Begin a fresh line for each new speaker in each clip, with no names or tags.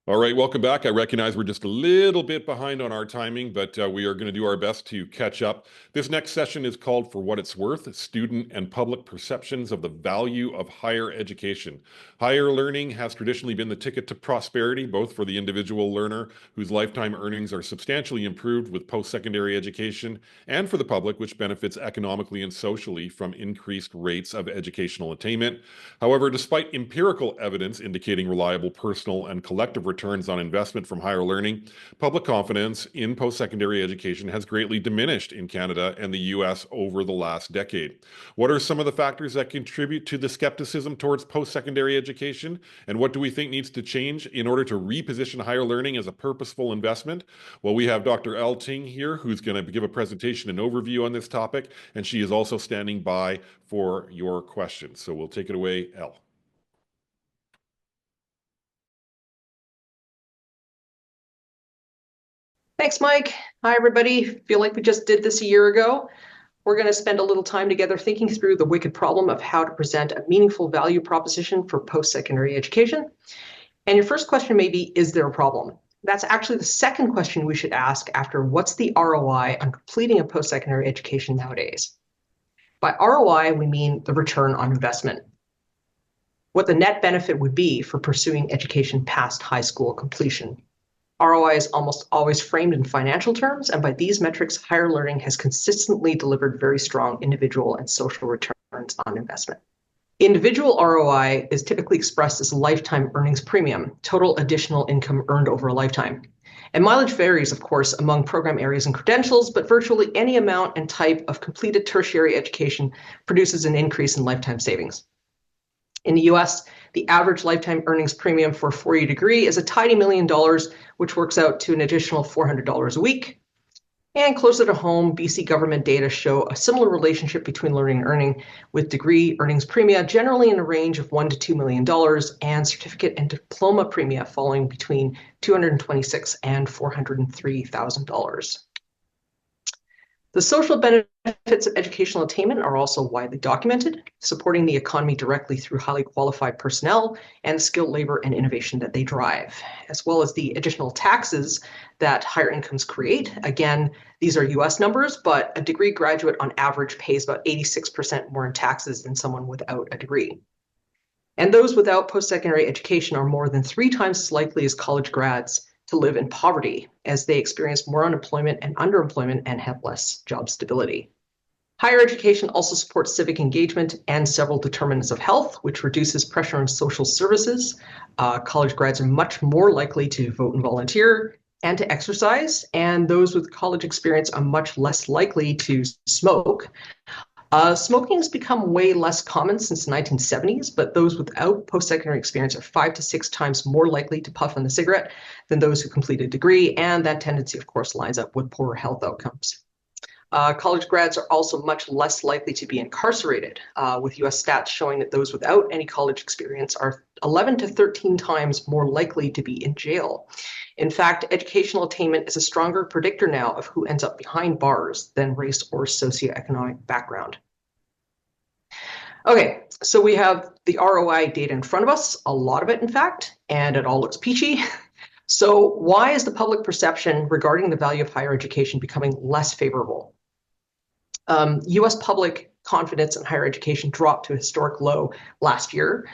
All right, welcome back. I recognize we're just a little bit behind on our timing, but we are going to do our best to catch up. This next session is called For What It's Worth, Student and Public Perceptions of the Value of Higher Education. Higher learning has traditionally been the ticket to prosperity, both for the individual learner, whose lifetime earnings are substantially improved with post-secondary education, and for the public, which benefits economically and socially from increased rates of educational attainment. However, despite empirical evidence indicating reliable personal and collective returns on investment from higher learning, public confidence in post-secondary education has greatly diminished in Canada and the US over the last decade. What are some of the factors that contribute to the skepticism towards post-secondary education? And what do we think needs to change in order to reposition higher learning as a purposeful investment? Well, we have Dr. Elle Ting here, who's going to give a presentation and overview on this topic, and she is also standing by for your questions. So we'll take it away, Elle.
Thanks, Mike. Hi, everybody. Feel like we just did this a year ago. We're going to spend a little time together thinking through the wicked problem of how to present a meaningful value proposition for post-secondary education. And your first question may be, is there a problem? That's actually the second question we should ask after what's the ROI on completing a post-secondary education nowadays? By ROI, we mean the return on investment. What the net benefit would be for pursuing education past high school completion. ROI is almost always framed in financial terms, and by these metrics, higher learning has consistently delivered very strong individual and social returns on investment. Individual ROI is typically expressed as lifetime earnings premium, total additional income earned over a lifetime. And mileage varies, of course, among program areas and credentials, but virtually any amount and type of completed tertiary education produces an increase in lifetime savings. In the US, the average lifetime earnings premium for a four-year degree is a tidy $1 million, which works out to an additional $400 a week. And closer to home, BC government data show a similar relationship between learning and earning, with degree earnings premia generally in a range of $1 to $2 million, and certificate and diploma premia falling between $226,000 and $403,000. The social benefits of educational attainment are also widely documented, supporting the economy directly through highly qualified personnel and skilled labor and innovation that they drive, as well as the additional taxes that higher incomes create. Again, these are US numbers, but a degree graduate on average pays about 86% more in taxes than someone without a degree. And those without post-secondary education are more than 3 times as likely as college grads to live in poverty, as they experience more unemployment and underemployment and have less job stability. Higher education also supports civic engagement and several determinants of health, which reduces pressure on social services. College grads are much more likely to vote and volunteer and to exercise, and those with college experience are much less likely to smoke. Smoking has become way less common since the 1970s, but those without post-secondary experience are 5 to 6 times more likely to puff on the cigarette than those who complete a degree, and that tendency, of course, lines up with poorer health outcomes. College grads are also much less likely to be incarcerated, with US stats showing that those without any college experience are 11 to 13 times more likely to be in jail. In fact, educational attainment is a stronger predictor now of who ends up behind bars than race or socioeconomic background. Okay, so we have the ROI data in front of us, a lot of it, in fact, and it all looks peachy. So why is the public perception regarding the value of higher education becoming less favorable? US public confidence in higher education dropped to a historic low last year.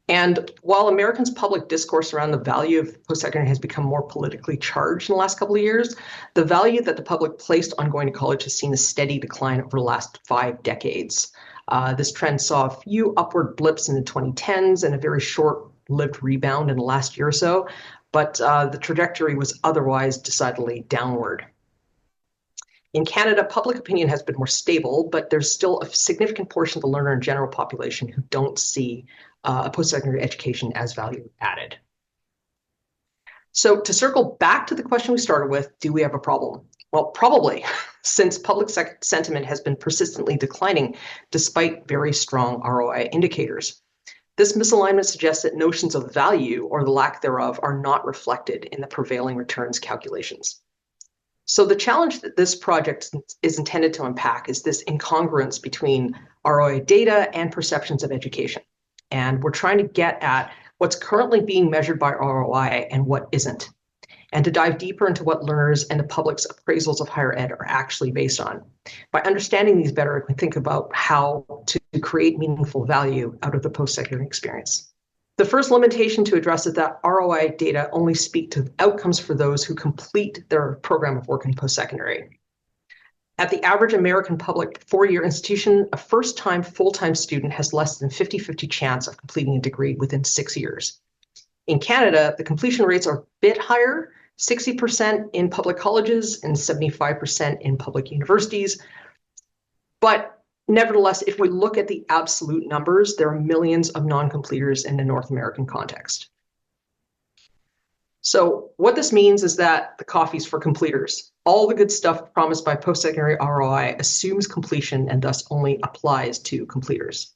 And while Americans' public discourse around the value of post-secondary has become more politically charged in the last couple of years, the value that the public placed on going to college has seen a steady decline over the last 5 decades. This trend saw a few upward blips in the 2010s and a very short-lived rebound in the last year or so, but the trajectory was otherwise decidedly downward. In Canada, public opinion has been more stable, but there's still a significant portion of the learner and general population who don't see a post-secondary education as value added. So to circle back to the question we started with, do we have a problem? Well, probably, since public sentiment has been persistently declining despite very strong ROI indicators. This misalignment suggests that notions of value or the lack thereof are not reflected in the prevailing returns calculations. So the challenge that this project is intended to unpack is this incongruence between ROI data and perceptions of education. And we're trying to get at what's currently being measured by ROI and what isn't, and to dive deeper into what learners and the public's appraisals of higher ed are actually based on. By understanding these better, we can think about how to create meaningful value out of the post-secondary experience. The first limitation to address is that ROI data only speak to outcomes for those who complete their program of work in post-secondary. At the average American public four-year institution, a first-time full-time student has less than 50-50 chance of completing a degree within 6 years. In Canada, the completion rates are a bit higher, 60% in public colleges and 75% in public universities. But nevertheless, if we look at the absolute numbers, there are millions of non-completers in the North American context. So what this means is that the coffee's for completers. All the good stuff promised by post-secondary ROI assumes completion and thus only applies to completers.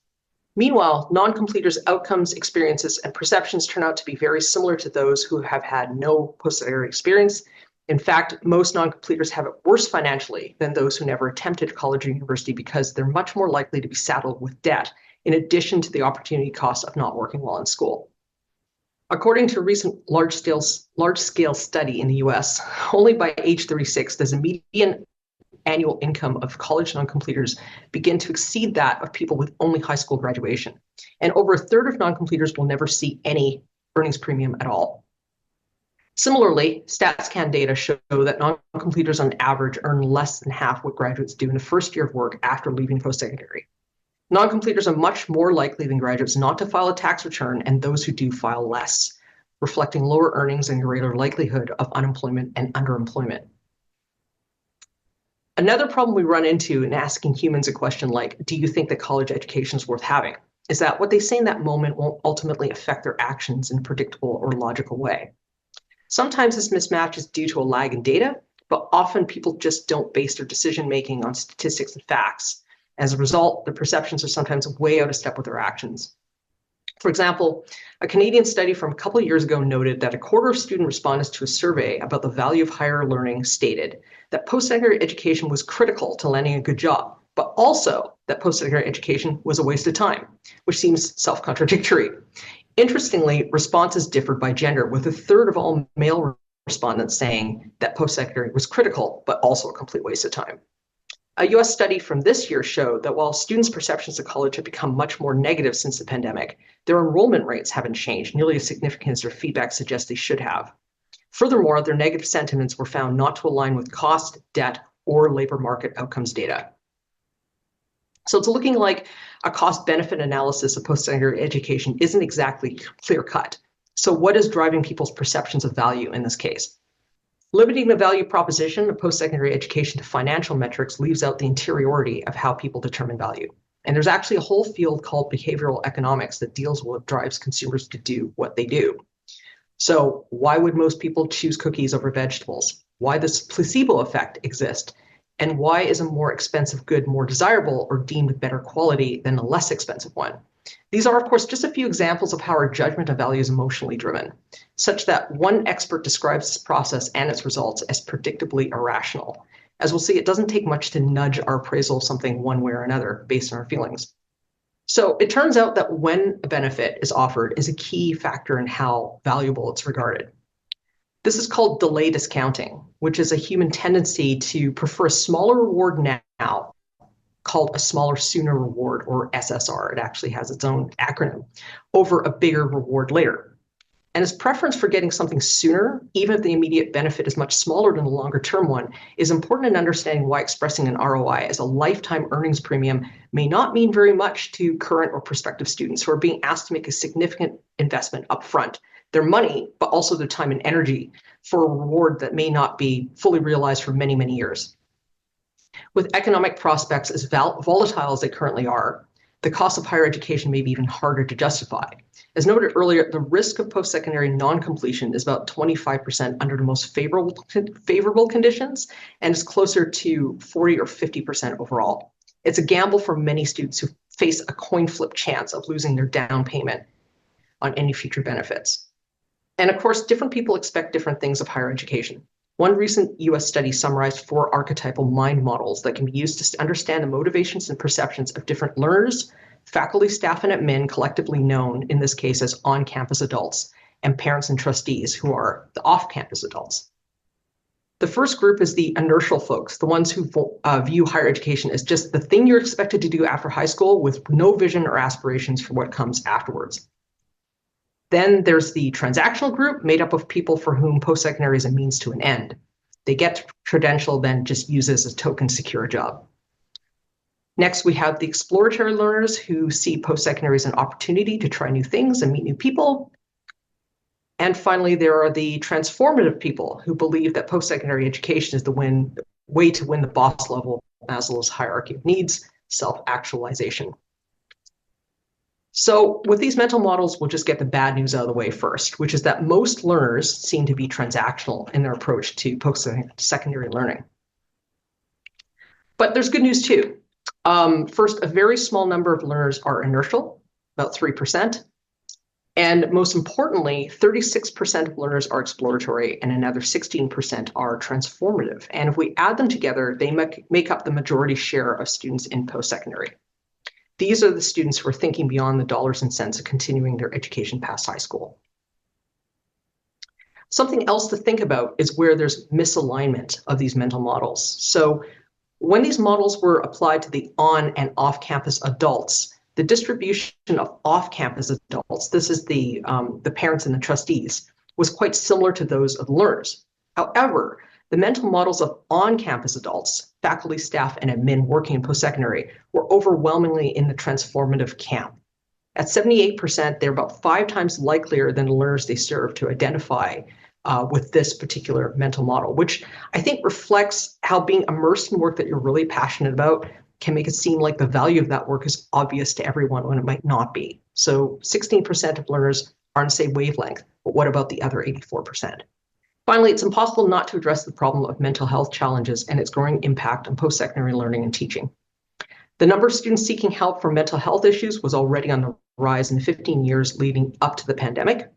Meanwhile, non-completers' outcomes, experiences, and perceptions turn out to be very similar to those who have had no post-secondary experience. In fact, most non-completers have it worse financially than those who never attempted college or university because they're much more likely to be saddled with debt, in addition to the opportunity cost of not working while in school. According to a recent large-scale study in the US, only by age 36 does a median annual income of college non-completers begin to exceed that of people with only high school graduation. And over a third of non-completers will never see any earnings premium at all. Similarly, StatsCan data show that non-completers on average earn less than half what graduates do in the first year of work after leaving post-secondary. Non-completers are much more likely than graduates not to file a tax return, and those who do file less, reflecting lower earnings and greater likelihood of unemployment and underemployment. Another problem we run into in asking humans a question like, do you think that college education is worth having, is that what they say in that moment won't ultimately affect their actions in a predictable or logical way. Sometimes this mismatch is due to a lag in data, but often people just don't base their decision-making on statistics and facts. As a result, their perceptions are sometimes way out of step with their actions. For example, a Canadian study from a couple of years ago noted that a quarter of student respondents to a survey about the value of higher learning stated that post-secondary education was critical to landing a good job, but also that post-secondary education was a waste of time, which seems self-contradictory. Interestingly, responses differed by gender, with a third of all male respondents saying that post-secondary was critical, but also a complete waste of time. A US study from this year showed that while students' perceptions of college have become much more negative since the pandemic, their enrollment rates haven't changed nearly as significant as their feedback suggests they should have. Furthermore, their negative sentiments were found not to align with cost, debt, or labor market outcomes data. So it's looking like a cost-benefit analysis of post-secondary education isn't exactly clear-cut. So what is driving people's perceptions of value in this case? Limiting the value proposition of post-secondary education to financial metrics leaves out the interiority of how people determine value. And there's actually a whole field called behavioral economics that deals with what drives consumers to do what they do. So why would most people choose cookies over vegetables? Why does placebo effect exist? And why is a more expensive good more desirable or deemed better quality than a less expensive one? These are, of course, just a few examples of how our judgment of value is emotionally driven, such that one expert describes this process and its results as predictably irrational. As we'll see, it doesn't take much to nudge our appraisal of something one way or another based on our feelings. So it turns out that when a benefit is offered is a key factor in how valuable it's regarded. This is called delay discounting, which is a human tendency to prefer a smaller reward now, called a smaller sooner reward, or SSR. It actually has its own acronym, over a bigger reward later. And his preference for getting something sooner, even if the immediate benefit is much smaller than the longer term one, is important in understanding why expressing an ROI as a lifetime earnings premium may not mean very much to current or prospective students who are being asked to make a significant investment upfront, their money, but also their time and energy for a reward that may not be fully realized for many, many years. With economic prospects as volatile as they currently are, the cost of higher education may be even harder to justify. As noted earlier, the risk of post-secondary non-completion is about 25% under the most favorable conditions, and is closer to 40 or 50% overall. It's a gamble for many students who face a coin flip chance of losing their down payment on any future benefits. And of course, different people expect different things of higher education. One recent US study summarized 4 archetypal mind models that can be used to understand the motivations and perceptions of different learners, faculty, staff, and admin, collectively known in this case as on-campus adults, and parents and trustees, who are the off-campus adults. The first group is the inertial folks, the ones who view higher education as just the thing you're expected to do after high school with no vision or aspirations for what comes afterwards. Then there's the transactional group, made up of people for whom post-secondary is a means to an end. They get credential, then just use it as a token to secure a job. Next, we have the exploratory learners who see post-secondary as an opportunity to try new things and meet new people. And finally, there are the transformative people who believe that post-secondary education is the way to win the boss level of Maslow's hierarchy of needs, self-actualization. So with these mental models, we'll just get the bad news out of the way first, which is that most learners seem to be transactional in their approach to post-secondary learning. But there's good news too. First, a very small number of learners are inertial, about 3%. And most importantly, 36% of learners are exploratory and another 16% are transformative. And if we add them together, they make up the majority share of students in post-secondary. These are the students who are thinking beyond the dollars and cents of continuing their education past high school. Something else to think about is where there's misalignment of these mental models. So when these models were applied to the on and off-campus adults, the distribution of off-campus adults, this is the parents and the trustees, was quite similar to those of the learners. However, the mental models of on-campus adults, faculty, staff, and admin working in post-secondary, were overwhelmingly in the transformative camp. At 78%, they're about 5 times likelier than the learners they serve to identify with this particular mental model, which I think reflects how being immersed in work that you're really passionate about can make it seem like the value of that work is obvious to everyone when it might not be. So 16% of learners are on the same wavelength, but what about the other 84%? Finally, it's impossible not to address the problem of mental health challenges and its growing impact on post-secondary learning and teaching. The number of students seeking help for mental health issues was already on the rise in the 15 years leading up to the pandemic.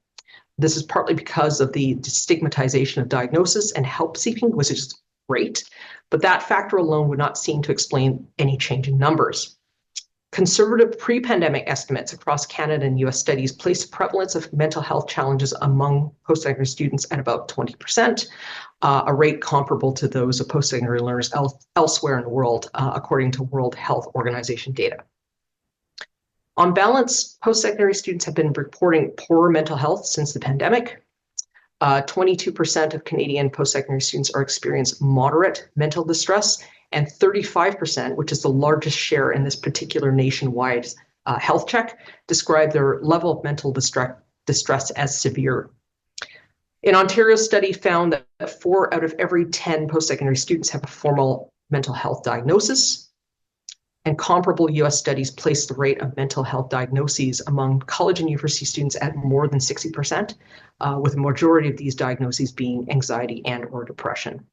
This is partly because of the stigmatization of diagnosis and help seeking, which is great, but that factor alone would not seem to explain any change in numbers. Conservative pre-pandemic estimates across Canada and US studies place the prevalence of mental health challenges among post-secondary students at about 20%, a rate comparable to those of post-secondary learners elsewhere in the world, according to World Health Organization data. On balance, post-secondary students have been reporting poorer mental health since the pandemic. 22% of Canadian post-secondary students are experiencing moderate mental distress, and 35%, which is the largest share in this particular nationwide health check, describe their level of mental distress as severe. An Ontario study found that 4 out of every 10 post-secondary students have a formal mental health diagnosis, and comparable US studies place the rate of mental health diagnoses among college and university students at more than 60%, with the majority of these diagnoses being anxiety and or depression.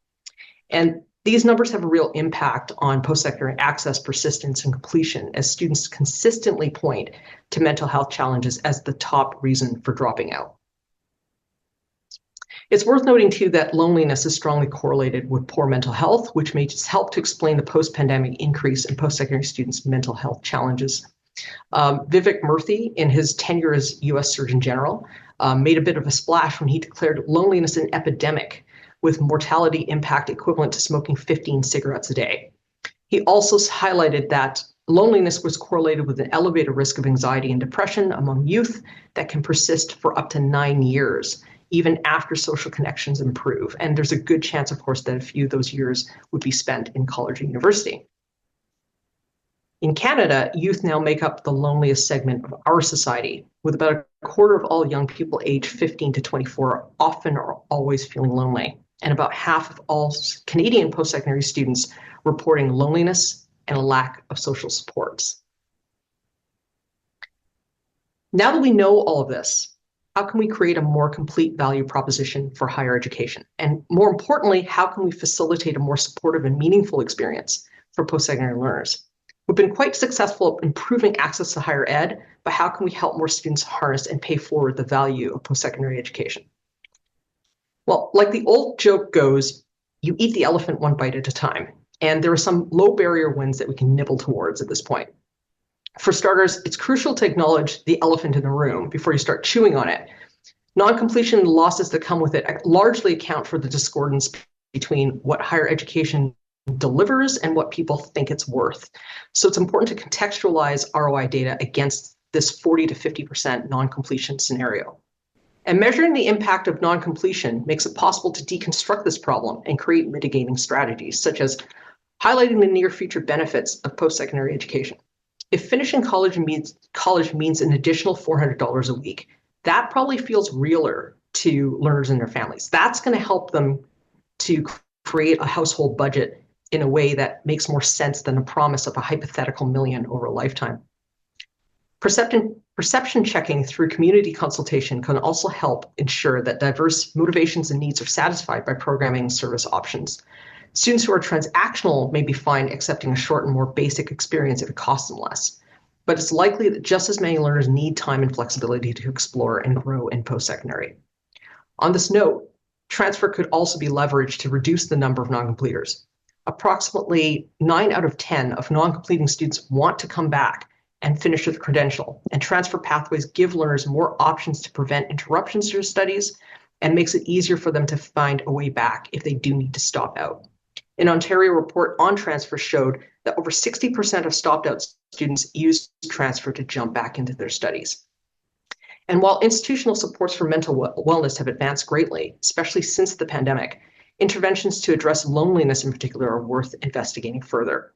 And these numbers have a real impact on post-secondary access, persistence, and completion, as students consistently point to mental health challenges as the top reason for dropping out. It's worth noting, too, that loneliness is strongly correlated with poor mental health, which may just help to explain the post-pandemic increase in post-secondary students' mental health challenges. Vivek Murthy, in his tenure as US Surgeon General, made a bit of a splash when he declared loneliness an epidemic, with mortality impact equivalent to smoking 15 cigarettes a day. He also highlighted that loneliness was correlated with an elevated risk of anxiety and depression among youth that can persist for up to 9 years, even after social connections improve. And there's a good chance, of course, that a few of those years would be spent in college or university. In Canada, youth now make up the loneliest segment of our society, with about a quarter of all young people aged 15 to 24 often or always feeling lonely, and about half of all Canadian post-secondary students reporting loneliness and a lack of social supports. Now that we know all of this, how can we create a more complete value proposition for higher education? And more importantly, how can we facilitate a more supportive and meaningful experience for post-secondary learners? We've been quite successful at improving access to higher ed, but how can we help more students harness and pay forward the value of post-secondary education? Well, like the old joke goes, you eat the elephant one bite at a time. And there are some low barrier wins that we can nibble towards at this point. For starters, it's crucial to acknowledge the elephant in the room before you start chewing on it. Non-completion and losses that come with it largely account for the discordance between what higher education delivers and what people think it's worth. So it's important to contextualize ROI data against this 40 to 50% non-completion scenario. And measuring the impact of non-completion makes it possible to deconstruct this problem and create mitigating strategies, such as highlighting the near future benefits of post-secondary education. If finishing college means an additional $400 a week, that probably feels realer to learners and their families. That's going to help them to create a household budget in a way that makes more sense than the promise of a hypothetical million over a lifetime. Perception checking through community consultation can also help ensure that diverse motivations and needs are satisfied by programming service options. Students who are transactional may be fine accepting a short and more basic experience if it costs them less. But it's likely that just as many learners need time and flexibility to explore and grow in post-secondary. On this note, transfer could also be leveraged to reduce the number of non-completers. Approximately 9 out of 10 of non-completing students want to come back and finish with a credential, and transfer pathways give learners more options to prevent interruptions to their studies and makes it easier for them to find a way back if they do need to stop out. An Ontario report on transfer showed that over 60% of stopped out students used transfer to jump back into their studies. And while institutional supports for mental wellness have advanced greatly, especially since the pandemic, interventions to address loneliness in particular are worth investigating further.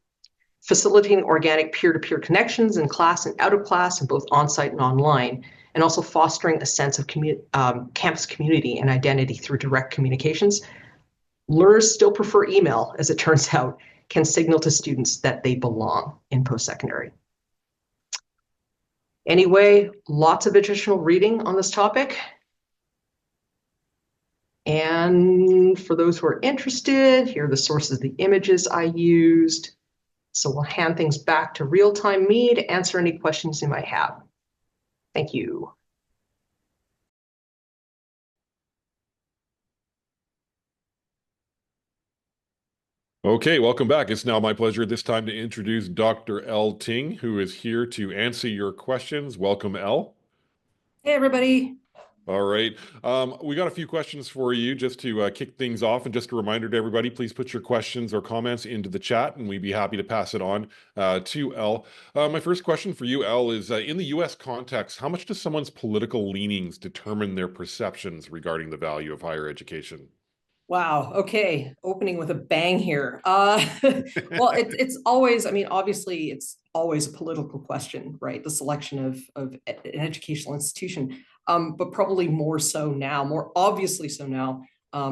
Facilitating organic peer-to-peer connections in class and out of class, and both on-site and online, and also fostering a sense of campus community and identity through direct communications. Learners still prefer email, as it turns out, can signal to students that they belong in post-secondary. Anyway, lots of additional reading on this topic. And for those who are interested, here are the sources of the images I used. So we'll hand things back to real-time me to answer any questions you might have. Thank you.
Okay, welcome back. It's now my pleasure at this time to introduce Dr. Elle Ting, who is here to answer your questions. Welcome, Elle.
Hey, everybody.
All right. We got a few questions for you just to kick things off. And just a reminder to everybody, please put your questions or comments into the chat, and we'd be happy to pass it on to Elle. My first question for you, Elle, is in the U.S. context, how much does someone's political leanings determine their perceptions regarding the value of higher education?
Wow. Okay. Opening with a bang here. Well, it's always, I mean, obviously, it's always a political question, right? The selection of an educational institution, but probably more so now, more obviously so now,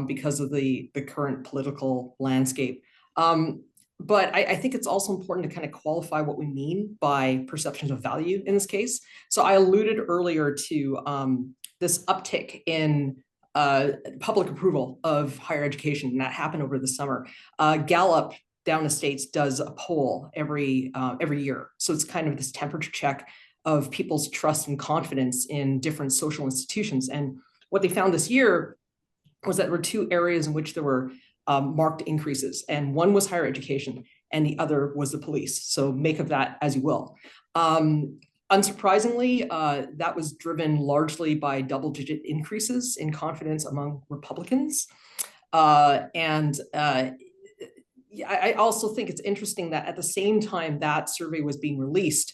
because of the current political landscape. But I think it's also important to kind of qualify what we mean by perceptions of value in this case. So I alluded earlier to this uptick in public approval of higher education, and that happened over the summer. Gallup down the States does a poll every year. So it's kind of this temperature check of people's trust and confidence in different social institutions. And what they found this year was that there were two areas in which there were marked increases. And one was higher education, and the other was the police. So make of that as you will. Unsurprisingly, that was driven largely by double-digit increases in confidence among Republicans. I also think it's interesting that at the same time that survey was being released,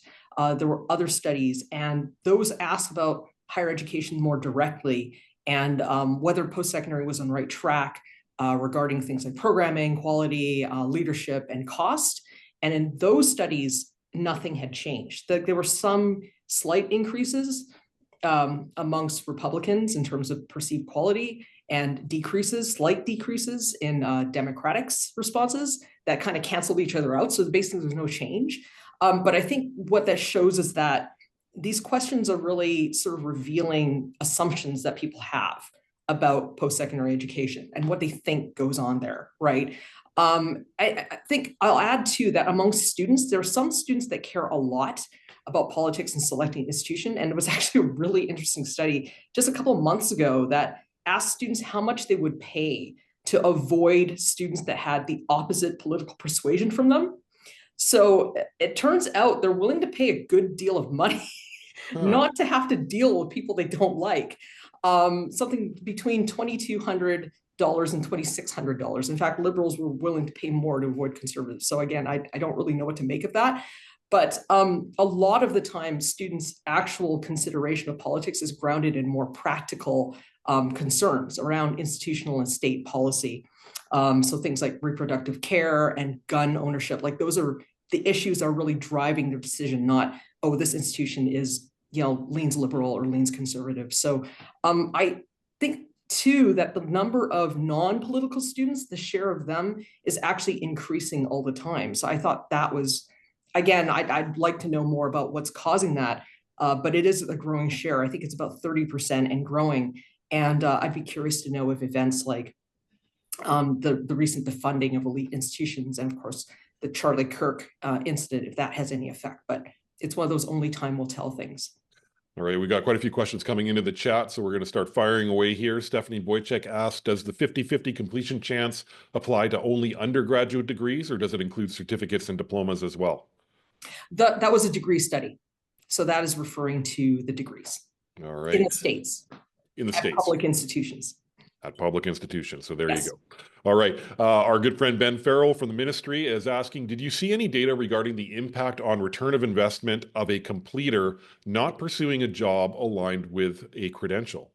there were other studies, and those asked about higher education more directly and whether post-secondary was on the right track regarding things like programming, quality, leadership, and cost. And in those studies, nothing had changed. There were some slight increases amongst Republicans in terms of perceived quality, and slight decreases in Democrats' responses that kind of canceled each other out. So basically there's no change. But I think what that shows is that these questions are really sort of revealing assumptions that people have about post-secondary education and what they think goes on there, right? I think I'll add too that amongst students, there are some students that care a lot about politics and selecting institution. And it was actually a really interesting study just a couple of months ago that asked students how much they would pay to avoid students that had the opposite political persuasion from them. So it turns out they're willing to pay a good deal of money
Huh.
not to have to deal with people they don't like. Something between $2,200 and $2,600. In fact, liberals were willing to pay more to avoid conservatives. So again, I don't really know what to make of that. But a lot of the time, students' actual consideration of politics is grounded in more practical concerns around institutional and state policy. So things like reproductive care and gun ownership, like those are the issues are really driving their decision, not, oh, this institution is, leans liberal or leans conservative. So I think too that the number of non-political students, the share of them is actually increasing all the time. So I thought that was, again, I'd like to know more about what's causing that, but it is a growing share. I think it's about 30% and growing. And I'd be curious to know if events like the recent defunding of elite institutions and of course the Charlie Kirk incident, if that has any effect, but it's one of those only time will tell things.
All right, we got quite a few questions coming into the chat, so we're going to start firing away here. Stephanie Boychek asked, does the 50-50 completion chance apply to only undergraduate degrees, or does it include certificates and diplomas as well?
That was a degree study. So that is referring to the degrees.
All right.
In the States.
In the
at
States.
Public institutions.
At public institutions. So there
Yes.
you go. All right. Our good friend Ben Farrell from the ministry is asking, did you see any data regarding the impact on return of investment of a completer not pursuing a job aligned with a credential?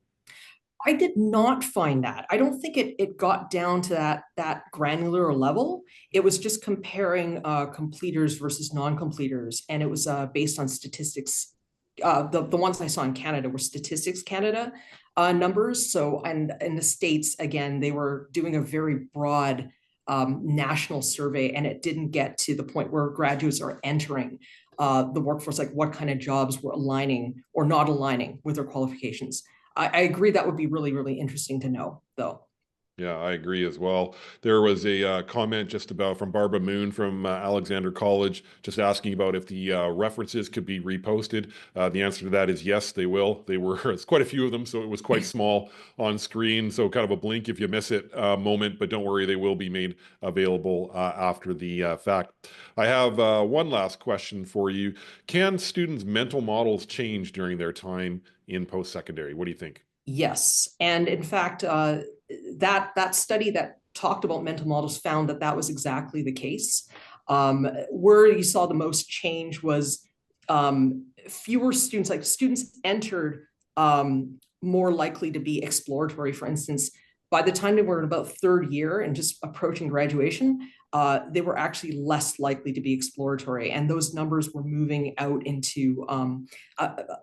I did not find that. I don't think it got down to that granular level. It was just comparing completers versus non-completers, and it was based on statistics. The ones I saw in Canada were Statistics Canada numbers. So, and in the States, again, they were doing a very broad national survey, and it didn't get to the point where graduates are entering the workforce, like what kind of jobs were aligning or not aligning with their qualifications. I agree that would be really, really interesting to know, though.
Yeah, I agree as well. There was a comment just about from Barbara Moon from Alexander College, just asking about if the references could be reposted. The answer to that is yes, they will. They were, it's quite a few of them, so it was quite small on screen. So kind of a blink if you miss it moment, but don't worry, they will be made available after the fact. I have one last question for you. Can students' mental models change during their time in post-secondary? What do you think?
Yes, and in fact, that study that talked about mental models found that was exactly the case. Where you saw the most change was fewer students, like students entered more likely to be exploratory. For instance, by the time they were in about third year and just approaching graduation, they were actually less likely to be exploratory. And those numbers were moving out into,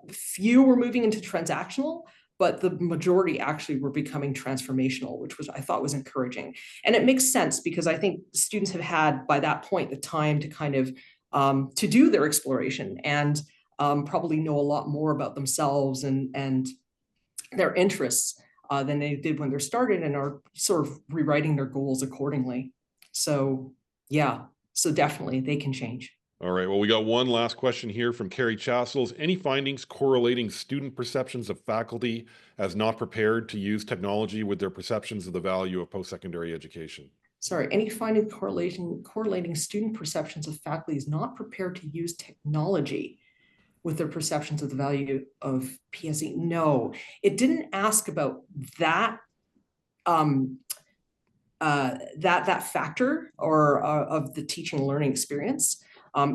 few were moving into transactional, but the majority actually were becoming transformational, which was, I thought was encouraging. And it makes sense because I think students have had by that point the time to kind of to do their exploration and probably know a lot more about themselves and their interests than they did when they're started, and are sort of rewriting their goals accordingly. So yeah, so definitely they can change.
All right, well, we got one last question here from Carrie Chassels. Any findings correlating student perceptions of faculty as not prepared to use technology with their perceptions of the value of post-secondary education?
Sorry, any finding correlating student perceptions of faculty is not prepared to use technology with their perceptions of the value of PSE? No, it didn't ask about that that factor or of the teaching and learning experience.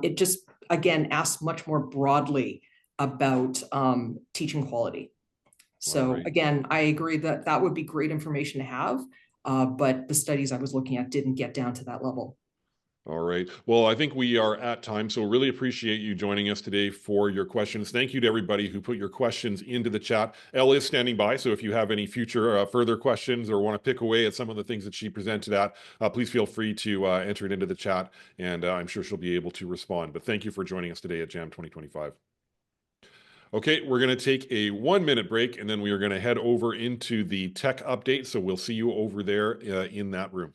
It just, again, asks much more broadly about teaching quality. So
Right.
again, I agree that would be great information to have, but the studies I was looking at didn't get down to that level.
All right. Well, I think we are at time, so really appreciate you joining us today for your questions. Thank you to everybody who put your questions into the chat. Elle is standing by, so if you have any future further questions or want to pick away at some of the things that she presented at, please feel free to enter it into the chat, and I'm sure she'll be able to respond. But thank you for joining us today at JAM 2025. Okay, we're going to take a 1-minute break, and then we are going to head over into the tech update, so we'll see you over there in that room.